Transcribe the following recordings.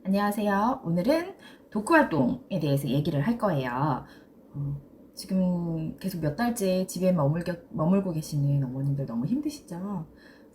안녕하세요. 오늘은 독후 활동에 대해서 얘기를 할 거예요. 지금 계속 몇 달째 집에 머물고 계시는 어머님들 너무 힘드시죠?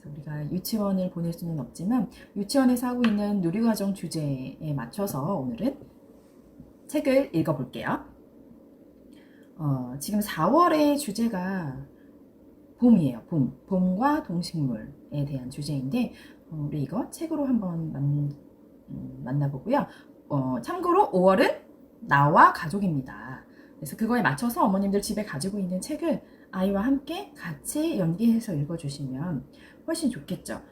그래서 우리가 유치원을 보낼 수는 없지만 유치원에서 하고 있는 누리과정 주제에 맞춰서 오늘은 책을 읽어볼게요. 지금 4월의 주제가 봄이에요. 봄과 동식물에 대한 주제인데 우리 이거 책으로 한번 만나보고요. 참고로 5월은 나와 가족입니다. 그래서 그거에 맞춰서 어머님들 집에 가지고 있는 책을 아이와 함께 같이 연기해서 읽어주시면 훨씬 좋겠죠.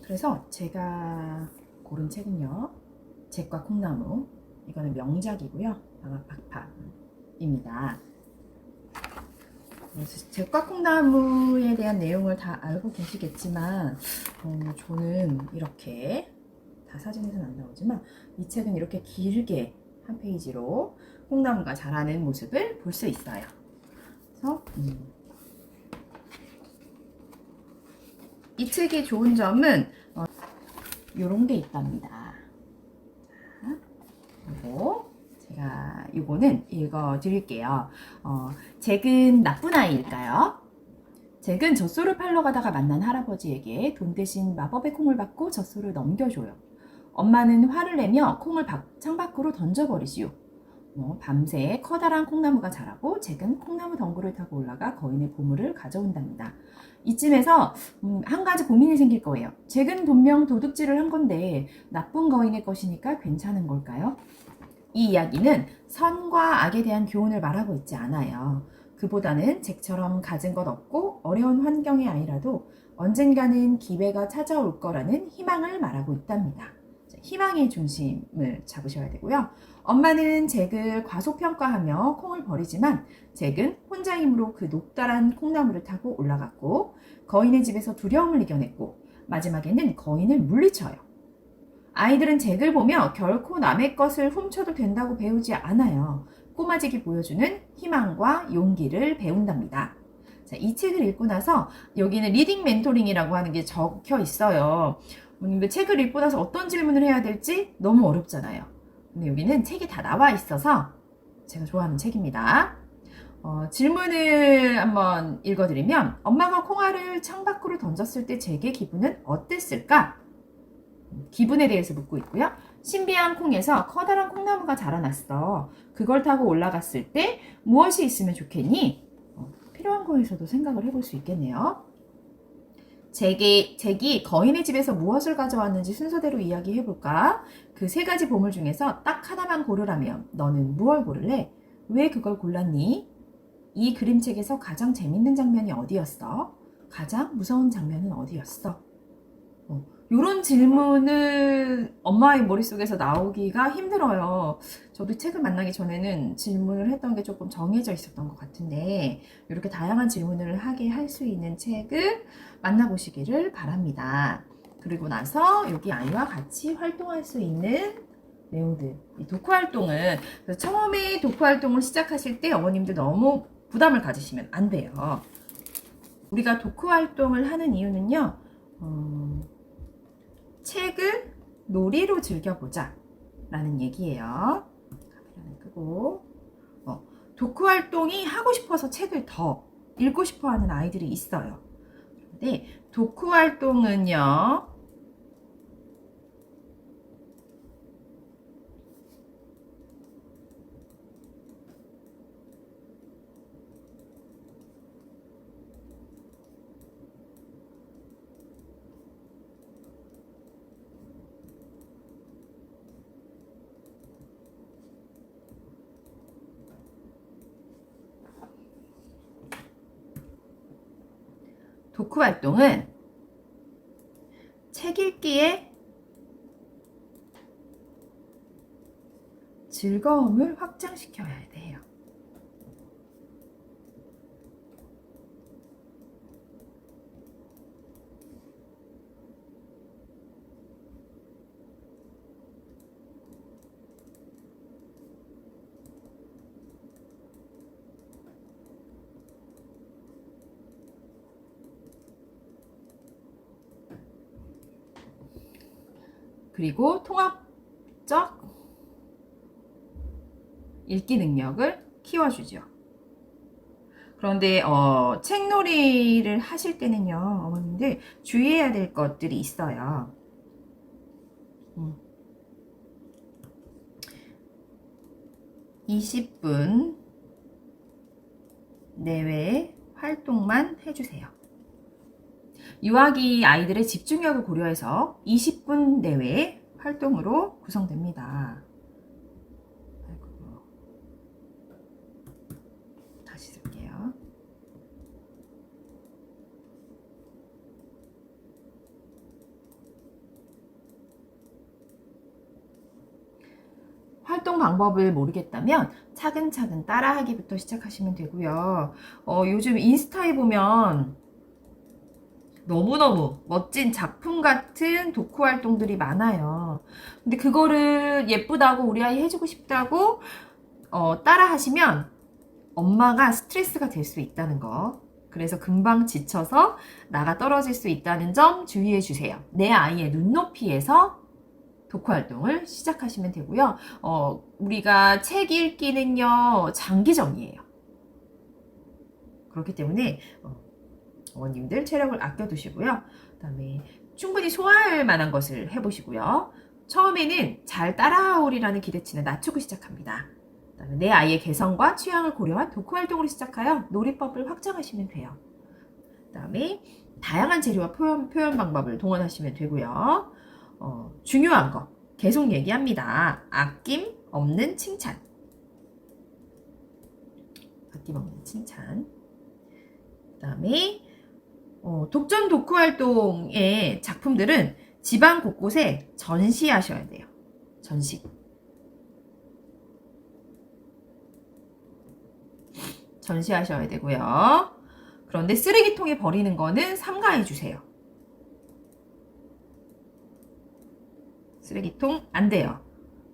그래서 제가 고른 책은요. 잭과 콩나무. 이거는 명작이고요. 방학박파입니다. 잭과 콩나무에 대한 내용을 다 알고 계시겠지만 저는 이렇게 다 사진에서는 안 나오지만 이 책은 이렇게 길게 한 페이지로 콩나무가 자라는 모습을 볼 수 있어요. 그래서 이 책의 좋은 점은 이런 게 있답니다. 그리고 제가 이거는 읽어 드릴게요. 잭은 나쁜 아이일까요? 잭은 젖소를 팔러 가다가 만난 할아버지에게 돈 대신 마법의 콩을 받고 젖소를 넘겨줘요. 엄마는 화를 내며 콩을 창밖으로 던져버리지요. 밤새 커다란 콩나무가 자라고 잭은 콩나무 덩굴을 타고 올라가 거인의 보물을 가져온답니다. 이쯤에서 한 가지 고민이 생길 거예요. 잭은 분명 도둑질을 한 건데 나쁜 거인의 것이니까 괜찮은 걸까요? 이 이야기는 선과 악에 대한 교훈을 말하고 있지 않아요. 그보다는 잭처럼 가진 것 없고 어려운 환경의 아이라도 언젠가는 기회가 찾아올 거라는 희망을 말하고 있답니다. 희망의 중심을 잡으셔야 되고요. 엄마는 잭을 과소평가하며 콩을 버리지만 잭은 혼자 힘으로 그 높다란 콩나무를 타고 올라갔고 거인의 집에서 두려움을 이겨냈고 마지막에는 거인을 물리쳐요. 아이들은 잭을 보며 결코 남의 것을 훔쳐도 된다고 배우지 않아요. 꼬마잭이 보여주는 희망과 용기를 배운답니다. 자, 이 책을 읽고 나서 여기는 리딩 멘토링이라고 하는 게 적혀 있어요. 책을 읽고 나서 어떤 질문을 해야 될지 너무 어렵잖아요. 근데 여기는 책이 다 나와 있어서 제가 좋아하는 책입니다. 질문을 한번 읽어드리면 엄마가 콩알을 창밖으로 던졌을 때 잭의 기분은 어땠을까? 기분에 대해서 묻고 있고요. 신비한 콩에서 커다란 콩나무가 자라났어. 그걸 타고 올라갔을 때 무엇이 있으면 좋겠니? 필요한 거에서도 생각을 해볼 수 있겠네요. 잭이 거인의 집에서 무엇을 가져왔는지 순서대로 이야기해볼까? 그 세 가지 보물 중에서 딱 하나만 고르라면 너는 무엇을 고를래? 왜 그걸 골랐니? 이 그림책에서 가장 재밌는 장면이 어디였어? 가장 무서운 장면은 어디였어? 이런 질문은 엄마의 머릿속에서 나오기가 힘들어요. 저도 책을 만나기 전에는 질문을 했던 게 조금 정해져 있었던 것 같은데 이렇게 다양한 질문을 하게 할 수 있는 책을 만나보시기를 바랍니다. 그리고 나서 여기 아이와 같이 활동할 수 있는 내용들, 이 독후 활동은 처음에 독후 활동을 시작하실 때 어머님들 너무 부담을 가지시면 안 돼요. 우리가 독후 활동을 하는 이유는요. 책을 놀이로 즐겨보자 라는 얘기예요. 카메라를 끄고 독후 활동이 하고 싶어서 책을 더 읽고 싶어 하는 아이들이 있어요. 그런데 독후 활동은요. 독후 활동은 책 읽기에 즐거움을 확장시켜야 돼요. 그리고 통합적 읽기 능력을 키워주죠. 그런데 책놀이를 하실 때는요, 어머님들 주의해야 될 것들이 있어요. 20분 내외의 활동만 해주세요. 유아기 아이들의 집중력을 고려해서 20분 내외의 활동으로 구성됩니다. 다시 쓸게요. 활동 방법을 모르겠다면 차근차근 따라하기부터 시작하시면 되고요. 요즘 인스타에 보면 너무너무 멋진 작품 같은 도쿠 활동들이 많아요. 근데 그거를 예쁘다고 우리 아이 해주고 싶다고 따라 하시면 엄마가 스트레스가 될 수 있다는 거. 그래서 금방 지쳐서 나가 떨어질 수 있다는 점 주의해 주세요. 내 아이의 눈높이에서 도쿠 활동을 시작하시면 되고요. 우리가 책 읽기는요, 장기전이에요. 그렇기 때문에 어머님들 체력을 아껴두시고요. 그 다음에 충분히 소화할 만한 것을 해보시고요. 처음에는 잘 따라오리라는 기대치는 낮추고 시작합니다. 그 다음에 내 아이의 개성과 취향을 고려한 도쿠 활동으로 시작하여 놀이법을 확장하시면 돼요. 그 다음에 다양한 재료와 표현 방법을 동원하시면 되고요. 중요한 거 계속 얘기합니다. 아낌 없는 칭찬. 아낌 없는 칭찬. 그 다음에 독전 도쿠 활동의 작품들은 집안 곳곳에 전시하셔야 돼요. 전시하셔야 되고요. 그런데 쓰레기통에 버리는 거는 삼가해 주세요. 쓰레기통 안 돼요.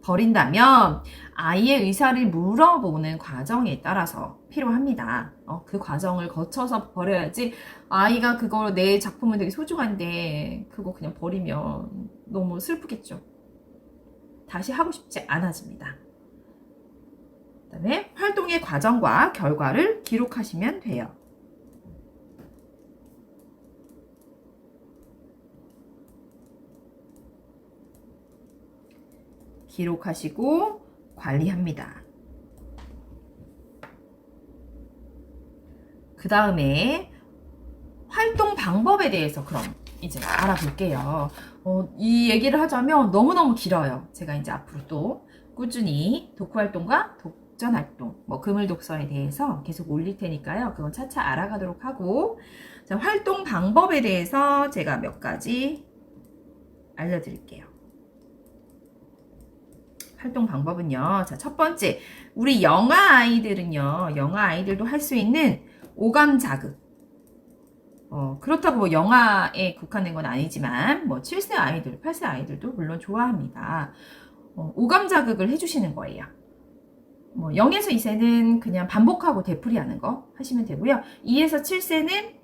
버린다면 아이의 의사를 물어보는 과정에 따라서 필요합니다. 그 과정을 거쳐서 버려야지. 아이가 그거 내 작품은 되게 소중한데 그거 그냥 버리면 너무 슬프겠죠. 다시 하고 싶지 않아집니다. 그 다음에 활동의 과정과 결과를 기록하시면 돼요. 기록하시고 관리합니다. 그 다음에 활동 방법에 대해서 그럼 이제 알아볼게요. 이 얘기를 하자면 너무너무 길어요. 제가 이제 앞으로 또 꾸준히 도쿠 활동과 독전 활동, 그물 독서에 대해서 계속 올릴 테니까요. 그건 차차 알아가도록 하고, 자, 활동 방법에 대해서 제가 몇 가지 알려드릴게요. 활동 방법은요. 자, 첫 번째, 우리 영아 아이들도 할 수 있는 오감 자극. 그렇다고 영아에 국한된 건 아니지만 7세 아이들, 8세 아이들도 물론 좋아합니다. 오감 자극을 해주시는 거예요. 0에서 2세는 그냥 반복하고 되풀이하는 거 하시면 되고요. 2에서 7세는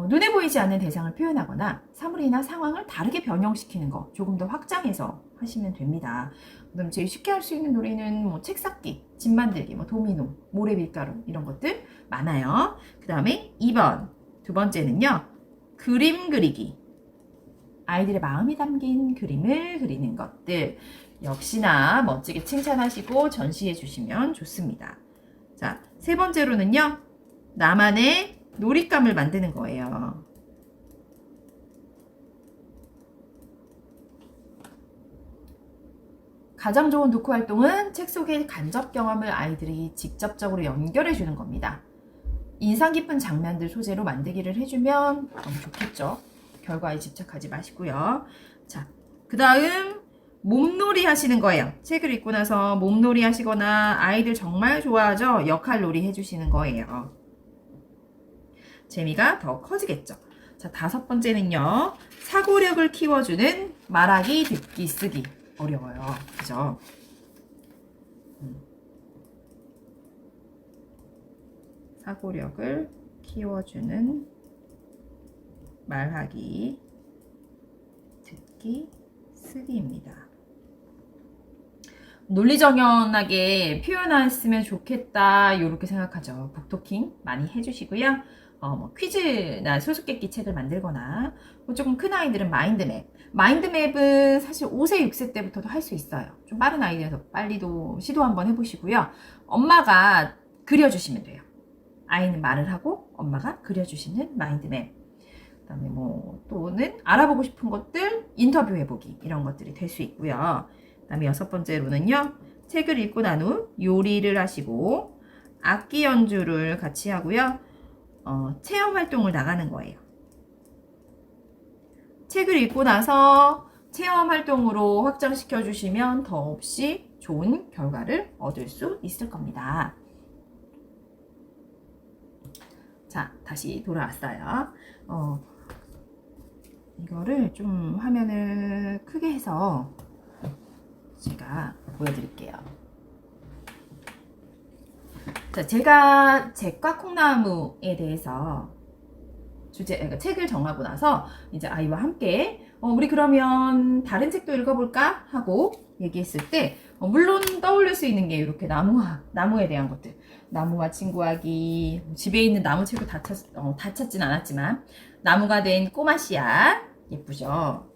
눈에 보이지 않는 대상을 표현하거나 사물이나 상황을 다르게 변형시키는 거 조금 더 확장해서 하시면 됩니다. 그다음 제일 쉽게 할 수 있는 놀이는 책 쌓기, 집 만들기, 도미노, 모래밀가루 이런 것들 많아요. 그 다음에 2번, 두 번째는요. 그림 그리기. 아이들의 마음이 담긴 그림을 그리는 것들 역시나 멋지게 칭찬하시고 전시해 주시면 좋습니다. 자, 세 번째로는요. 나만의 놀잇감을 만드는 거예요. 가장 좋은 도쿠 활동은 책 속의 간접 경험을 아이들이 직접적으로 연결해 주는 겁니다. 인상 깊은 장면들 소재로 만들기를 해주면 너무 좋겠죠. 결과에 집착하지 마시고요. 자, 그 다음 몸놀이 하시는 거예요. 책을 읽고 나서 몸놀이 하시거나 아이들 정말 좋아하죠. 역할놀이 해주시는 거예요. 재미가 더 커지겠죠. 자, 다섯 번째는요. 사고력을 키워주는 말하기, 듣기, 쓰기. 어려워요. 그죠? 사고력을 키워주는 말하기, 듣기, 쓰기입니다. 논리정연하게 표현했으면 좋겠다 이렇게 생각하죠. 북토킹 많이 해주시고요. 뭐 퀴즈나 수수께끼 책을 만들거나 뭐 조금 큰 아이들은 마인드맵. 마인드맵은 사실 5세, 6세 때부터도 할 수 있어요. 좀 빠른 아이들에서 빨리도 시도 한번 해보시고요. 엄마가 그려주시면 돼요. 아이는 말을 하고 엄마가 그려주시는 마인드맵. 그다음에 뭐 또는 알아보고 싶은 것들 인터뷰 해보기 이런 것들이 될 수 있고요. 그다음에 6번째로는요. 책을 읽고 난 후 요리를 하시고 악기 연주를 같이 하고요. 체험 활동을 나가는 거예요. 책을 읽고 나서 체험 활동으로 확장시켜 주시면 더없이 좋은 결과를 얻을 수 있을 겁니다. 자, 다시 돌아왔어요. 이거를 좀 화면을 크게 해서 제가 보여드릴게요. 자, 제가 잭과 콩나무에 대해서 그러니까 책을 정하고 나서 이제 아이와 함께 우리 그러면 다른 책도 읽어볼까 하고 얘기했을 때 물론 떠올릴 수 있는 게 이렇게 나무에 대한 것들, 나무와 친구하기, 집에 있는 나무 책을 다 찾진 않았지만 나무가 된 꼬마 씨앗 예쁘죠.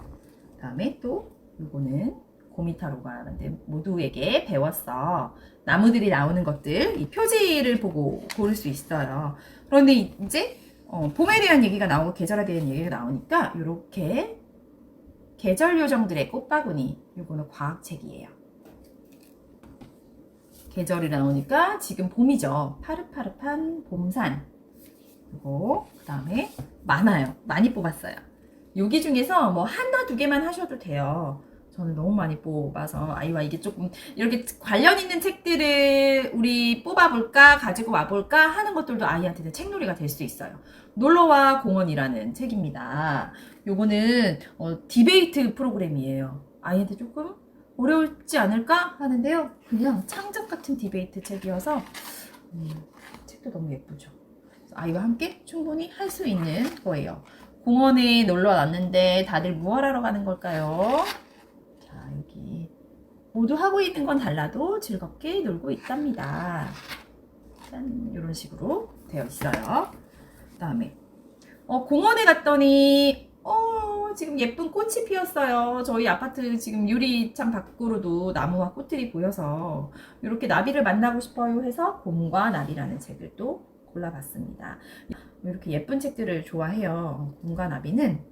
그다음에 또 이거는 고미타로가 모두에게 배웠어. 나무들이 나오는 것들 이 표지를 보고 고를 수 있어요. 그런데 이제 봄에 대한 얘기가 나오고 계절에 대한 얘기가 나오니까 이렇게 계절 요정들의 꽃바구니 요거는 과학책이에요. 계절이 나오니까 지금 봄이죠. 파릇파릇한 봄산 요거 그 다음에 많아요. 많이 뽑았어요. 여기 중에서 뭐 하나 두 개만 하셔도 돼요. 저는 너무 많이 뽑아서 아이와 이게 조금 이렇게 관련 있는 책들을 우리 뽑아볼까 가지고 와볼까 하는 것들도 아이한테는 책놀이가 될 수 있어요. 놀러와 공원이라는 책입니다. 요거는 디베이트 프로그램이에요. 아이한테 조금 어려울지 않을까 하는데요. 그냥 창작 같은 디베이트 책이어서 책도 너무 예쁘죠. 아이와 함께 충분히 할 수 있는 거예요. 공원에 놀러 왔는데 다들 뭐 하러 가는 걸까요? 자, 여기 모두 하고 있는 건 달라도 즐겁게 놀고 있답니다. 짠, 이런 식으로 되어 있어요. 그 다음에 공원에 갔더니 지금 예쁜 꽃이 피었어요. 저희 아파트 지금 유리창 밖으로도 나무와 꽃들이 보여서 이렇게 나비를 만나고 싶어요 해서 곰과 나비라는 책을 또 골라봤습니다. 이렇게 예쁜 책들을 좋아해요. 곰과 나비는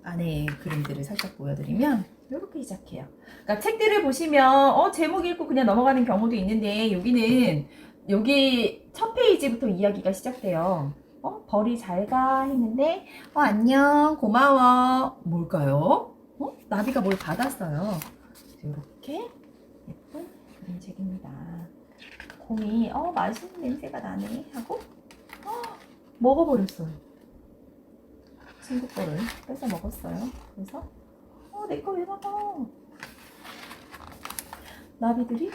안에 그림들을 살짝 보여드리면 이렇게 시작해요. 그러니까 책들을 보시면 제목 읽고 그냥 넘어가는 경우도 있는데 여기 첫 페이지부터 이야기가 시작돼요. 벌이 잘 가 했는데 안녕 고마워 뭘까요? 나비가 뭘 받았어요. 이렇게 예쁜 그림책입니다. 곰이 맛있는 냄새가 나네 하고 먹어버렸어요. 친구 거를 뺏어 먹었어요. 그래서 내 거 왜 먹어? 나비들이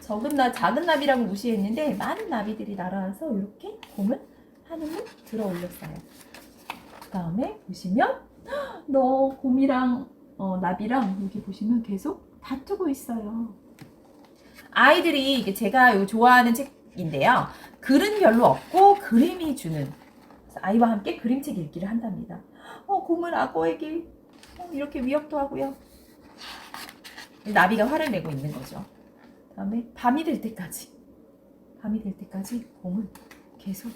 작은 나비라고 무시했는데 많은 나비들이 날아와서 이렇게 곰을 하늘로 들어 올렸어요. 그 다음에 보시면 너 곰이랑 나비랑 여기 보시면 계속 다투고 있어요. 아이들이 이게 제가 좋아하는 책인데요. 글은 별로 없고 그림이 주는 아이와 함께 그림책 읽기를 한답니다. 곰은 악어에게 이렇게 위협도 하고요. 나비가 화를 내고 있는 거죠. 그다음에 밤이 될 때까지 곰은 계속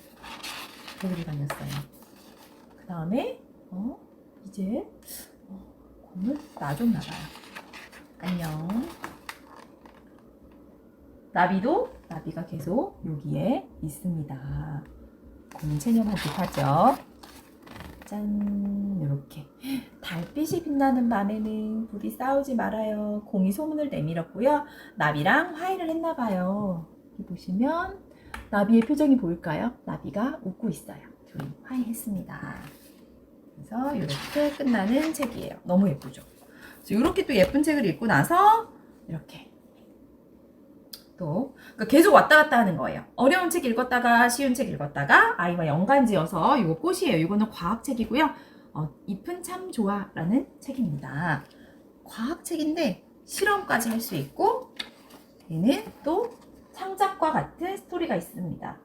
데리고 다녔어요. 그 다음에 이제 곰을 놔줬나 봐요. 안녕. 나비가 계속 여기에 있습니다. 곰은 체념을 못하죠. 짠, 이렇게 달빛이 빛나는 밤에는 부디 싸우지 말아요. 곰이 소문을 내밀었고요. 나비랑 화해를 했나 봐요. 여기 보시면 나비의 표정이 보일까요? 나비가 웃고 있어요. 둘이 화해했습니다. 그래서 이렇게 끝나는 책이에요. 너무 예쁘죠? 이렇게 또 예쁜 책을 읽고 나서 이렇게 또 그러니까 계속 왔다 갔다 하는 거예요. 어려운 책 읽었다가 쉬운 책 읽었다가 아이와 연관지어서 이거 꽃이에요. 이거는 과학책이고요. 잎은 참 좋아라는 책입니다. 과학책인데 실험까지 할 수 있고 얘는 또 창작과 같은 스토리가 있습니다.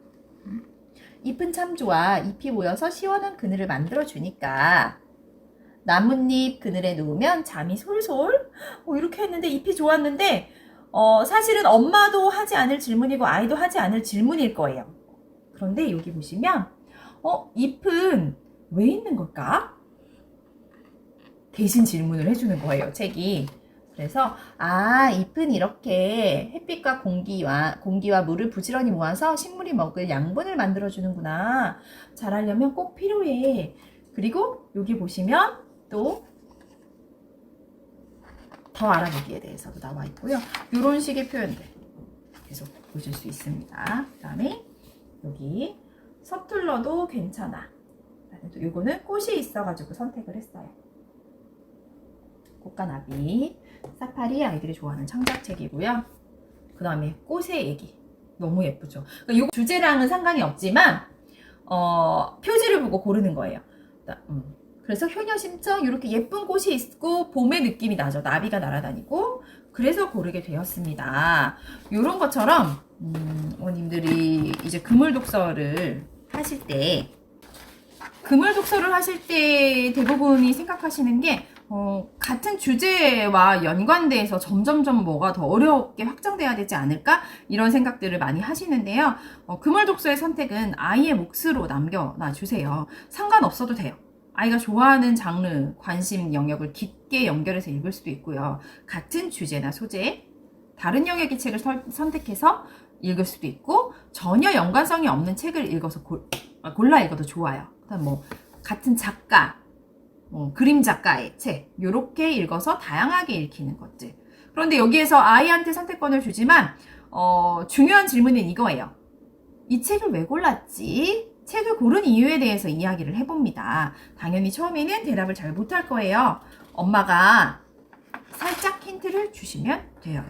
잎은 참 좋아. 잎이 모여서 시원한 그늘을 만들어 주니까 나뭇잎 그늘에 누우면 잠이 솔솔. 이렇게 했는데 잎이 좋았는데 사실은 엄마도 하지 않을 질문이고 아이도 하지 않을 질문일 거예요. 그런데 여기 보시면 잎은 왜 있는 걸까? 대신 질문을 해주는 거예요, 책이. 그래서 잎은 이렇게 햇빛과 공기와 물을 부지런히 모아서 식물이 먹을 양분을 만들어 주는구나. 자라려면 꼭 필요해. 그리고 여기 보시면 또 더 알아보기에 대해서도 나와 있고요. 이런 식의 표현들 계속 보실 수 있습니다. 그 다음에 여기 서툴러도 괜찮아. 요거는 꽃이 있어가지고 선택을 했어요. 꽃과 나비, 사파리, 아이들이 좋아하는 창작책이고요. 그 다음에 꽃의 얘기. 너무 예쁘죠? 그러니까 이 주제랑은 상관이 없지만 표지를 보고 고르는 거예요. 그래서 효녀심청 이렇게 예쁜 꽃이 있고 봄의 느낌이 나죠. 나비가 날아다니고. 그래서 고르게 되었습니다. 이런 것처럼 어머님들이 이제 그물 독서를 하실 때 대부분이 생각하시는 게 같은 주제와 연관돼서 점점점 뭐가 더 어렵게 확장돼야 되지 않을까? 이런 생각들을 많이 하시는데요. 그물 독서의 선택은 아이의 몫으로 남겨놔 주세요. 상관없어도 돼요. 아이가 좋아하는 장르, 관심 영역을 깊게 연결해서 읽을 수도 있고요. 같은 주제나 소재, 다른 영역의 책을 선택해서 읽을 수도 있고, 전혀 연관성이 없는 책을 읽어서 골라 읽어도 좋아요. 그다음 같은 작가, 그림 작가의 책, 요렇게 읽어서 다양하게 읽히는 것들. 그런데 여기에서 아이한테 선택권을 주지만 중요한 질문은 이거예요. 이 책을 왜 골랐지? 책을 고른 이유에 대해서 이야기를 해봅니다. 당연히 처음에는 대답을 잘 못할 거예요. 엄마가 살짝 힌트를 주시면 돼요.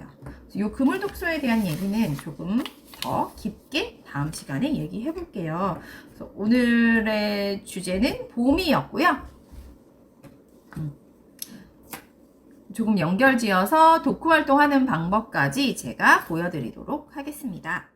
이 그물 독서에 대한 얘기는 조금 더 깊게 다음 시간에 얘기해 볼게요. 그래서 오늘의 주제는 봄이었고요. 조금 연결지어서 독후 활동하는 방법까지 제가 보여드리도록 하겠습니다.